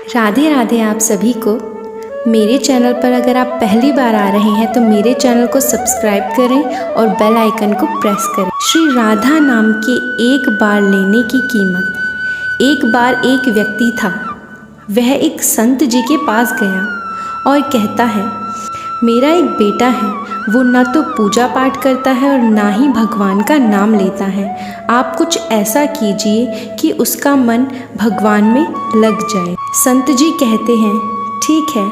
राधे राधे आप सभी को। मेरे चैनल पर अगर आप पहली बार आ रहे हैं तो मेरे चैनल को सब्सक्राइब करें और बेल आइकन को प्रेस करें। श्री राधा नाम के एक बार लेने की कीमत। एक बार एक व्यक्ति था, वह एक संत जी के पास गया और कहता है, मेरा एक बेटा है, वो ना तो पूजा पाठ करता है और ना ही भगवान का नाम लेता है। आप कुछ ऐसा कीजिए कि उसका मन भगवान में लग जाए। संत जी कहते हैं, ठीक है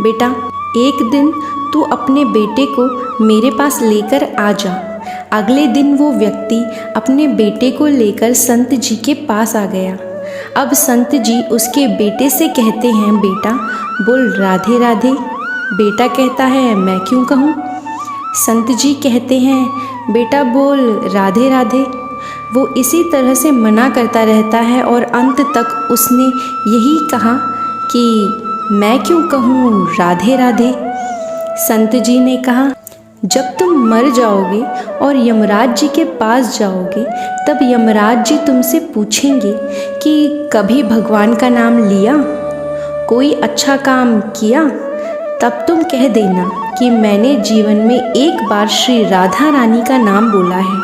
बेटा, एक दिन तू अपने बेटे को मेरे पास लेकर आ जा। अगले दिन वो व्यक्ति अपने बेटे को लेकर संत जी के पास आ गया। अब संत जी उसके बेटे से कहते हैं, बेटा बोल राधे राधे। बेटा कहता है, मैं क्यों कहूँ। संत जी कहते हैं, बेटा बोल राधे राधे। वो इसी तरह से मना करता रहता है और अंत तक उसने यही कहा कि मैं क्यों कहूँ राधे राधे। संत जी ने कहा, जब तुम मर जाओगे और यमराज जी के पास जाओगे तब यमराज जी तुमसे पूछेंगे कि कभी भगवान का नाम लिया, कोई अच्छा काम किया। तब तुम कह देना कि मैंने जीवन में एक बार श्री राधा रानी का नाम बोला है,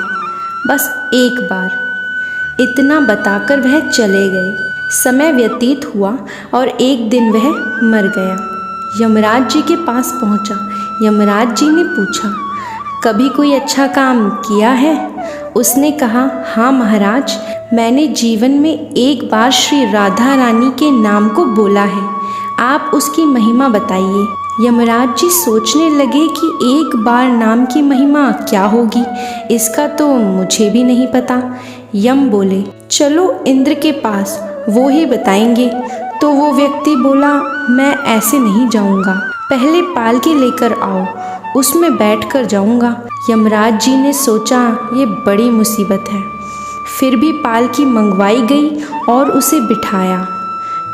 बस एक बार। इतना बताकर वह चले गए। समय व्यतीत हुआ और एक दिन वह मर गया। यमराज जी के पास पहुंचा। यमराज जी ने पूछा, कभी कोई अच्छा काम किया है। उसने कहा, हाँ महाराज, मैंने जीवन में एक बार श्री राधा रानी के नाम को बोला है, आप उसकी महिमा बताइए। यमराज जी सोचने लगे कि एक बार नाम की महिमा क्या होगी, इसका तो मुझे भी नहीं पता। यम बोले, चलो इंद्र के पास, वो ही बताएंगे। तो वो व्यक्ति बोला, मैं ऐसे नहीं जाऊंगा, पहले पालकी लेकर आओ, उसमें बैठकर जाऊंगा। यमराज जी ने सोचा, ये बड़ी मुसीबत है। फिर भी पालकी मंगवाई गई और उसे बिठाया।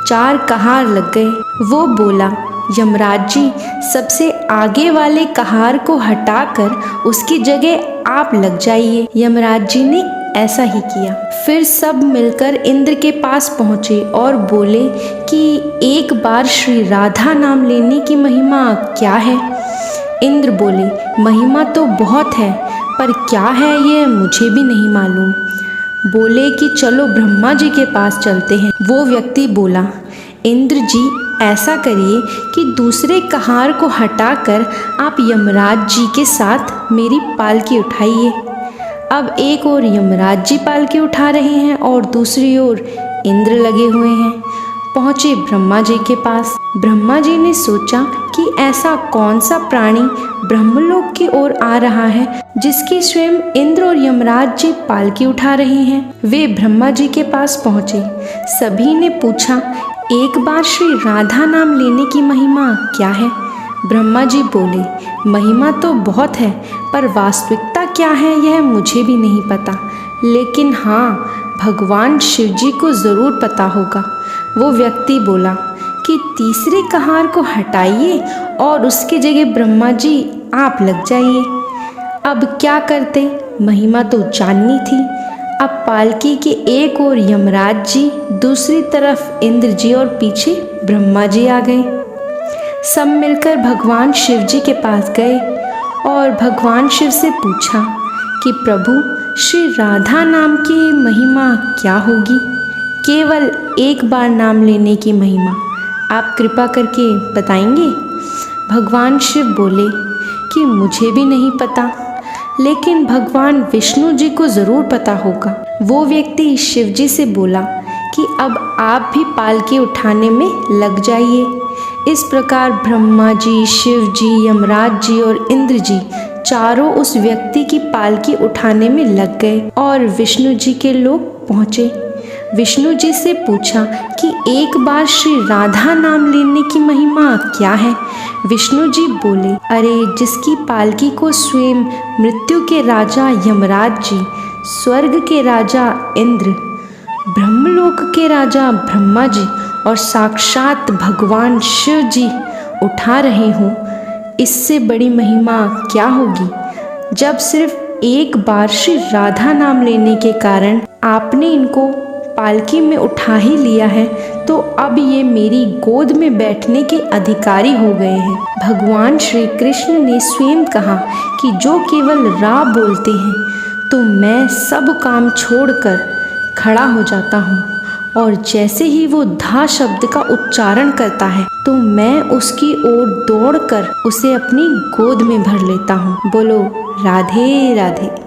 4 कहार लग गए। वो बोला, यमराज जी, सबसे आगे वाले कहार को हटाकर उसकी जगह आप लग जाइए। यमराज जी ने ऐसा ही किया। फिर सब मिलकर इंद्र के पास पहुँचे और बोले कि एक बार श्री राधा नाम लेने की महिमा क्या है। इंद्र बोले, महिमा तो बहुत है, पर क्या है ये मुझे भी नहीं मालूम। बोले कि चलो ब्रह्मा जी के पास चलते हैं। वो व्यक्ति बोला, इंद्र जी, ऐसा करिए कि दूसरे कहार को हटाकर आप यमराज जी के साथ मेरी पालकी उठाइए। अब एक ओर यमराज जी पालकी उठा रहे हैं और दूसरी ओर इंद्र लगे हुए हैं। पहुँचे ब्रह्मा जी के पास। ब्रह्मा जी ने सोचा कि ऐसा कौन सा प्राणी ब्रह्मलोक की ओर आ रहा है जिसकी स्वयं इंद्र और यमराज जी पालकी उठा रहे हैं। वे ब्रह्मा जी के पास पहुँचे। सभी ने पूछा, एक बार श्री राधा नाम लेने की महिमा क्या है। ब्रह्मा जी बोले, महिमा तो बहुत है, पर वास्तविकता क्या है यह मुझे भी नहीं पता, लेकिन हाँ, भगवान शिव जी को ज़रूर पता होगा। वो व्यक्ति बोला कि तीसरे कहार को हटाइए और उसके जगह ब्रह्मा जी आप लग जाइए। अब क्या करते, महिमा तो जाननी थी। अब पालकी के एक ओर यमराज जी, दूसरी तरफ इंद्र जी और पीछे ब्रह्मा जी आ गए। सब मिलकर भगवान शिव जी के पास गए और भगवान शिव से पूछा कि प्रभु, श्री राधा नाम की महिमा क्या होगी। केवल एक बार नाम लेने की महिमा आप कृपा करके बताएंगे। भगवान शिव बोले कि मुझे भी नहीं पता, लेकिन भगवान विष्णु जी को ज़रूर पता होगा। वो व्यक्ति शिव जी से बोला कि अब आप भी पालकी उठाने में लग जाइए। इस प्रकार ब्रह्मा जी, शिव जी, यमराज जी और इंद्र जी चारों उस व्यक्ति की पालकी उठाने में लग गए और विष्णु जी के लोग पहुँचे। विष्णु जी से पूछा कि एक बार श्री राधा नाम लेने की महिमा क्या है। विष्णु जी बोले, अरे जिसकी पालकी को स्वयं मृत्यु के राजा यमराज जी, स्वर्ग के राजा इंद्र, ब्रह्मलोक के राजा ब्रह्मा जी और साक्षात भगवान शिव जी उठा रहे हों, इससे बड़ी महिमा क्या होगी। जब सिर्फ एक बार श्री राधा नाम लेने के कारण आपने इनको पालकी में उठा ही लिया है तो अब ये मेरी गोद में बैठने के अधिकारी हो गए हैं। भगवान श्री कृष्ण ने स्वयं कहा कि जो केवल रा बोलते हैं तो मैं सब काम छोड़कर खड़ा हो जाता हूँ, और जैसे ही वो धा शब्द का उच्चारण करता है तो मैं उसकी ओर दौड़कर उसे अपनी गोद में भर लेता हूँ। बोलो राधे राधे।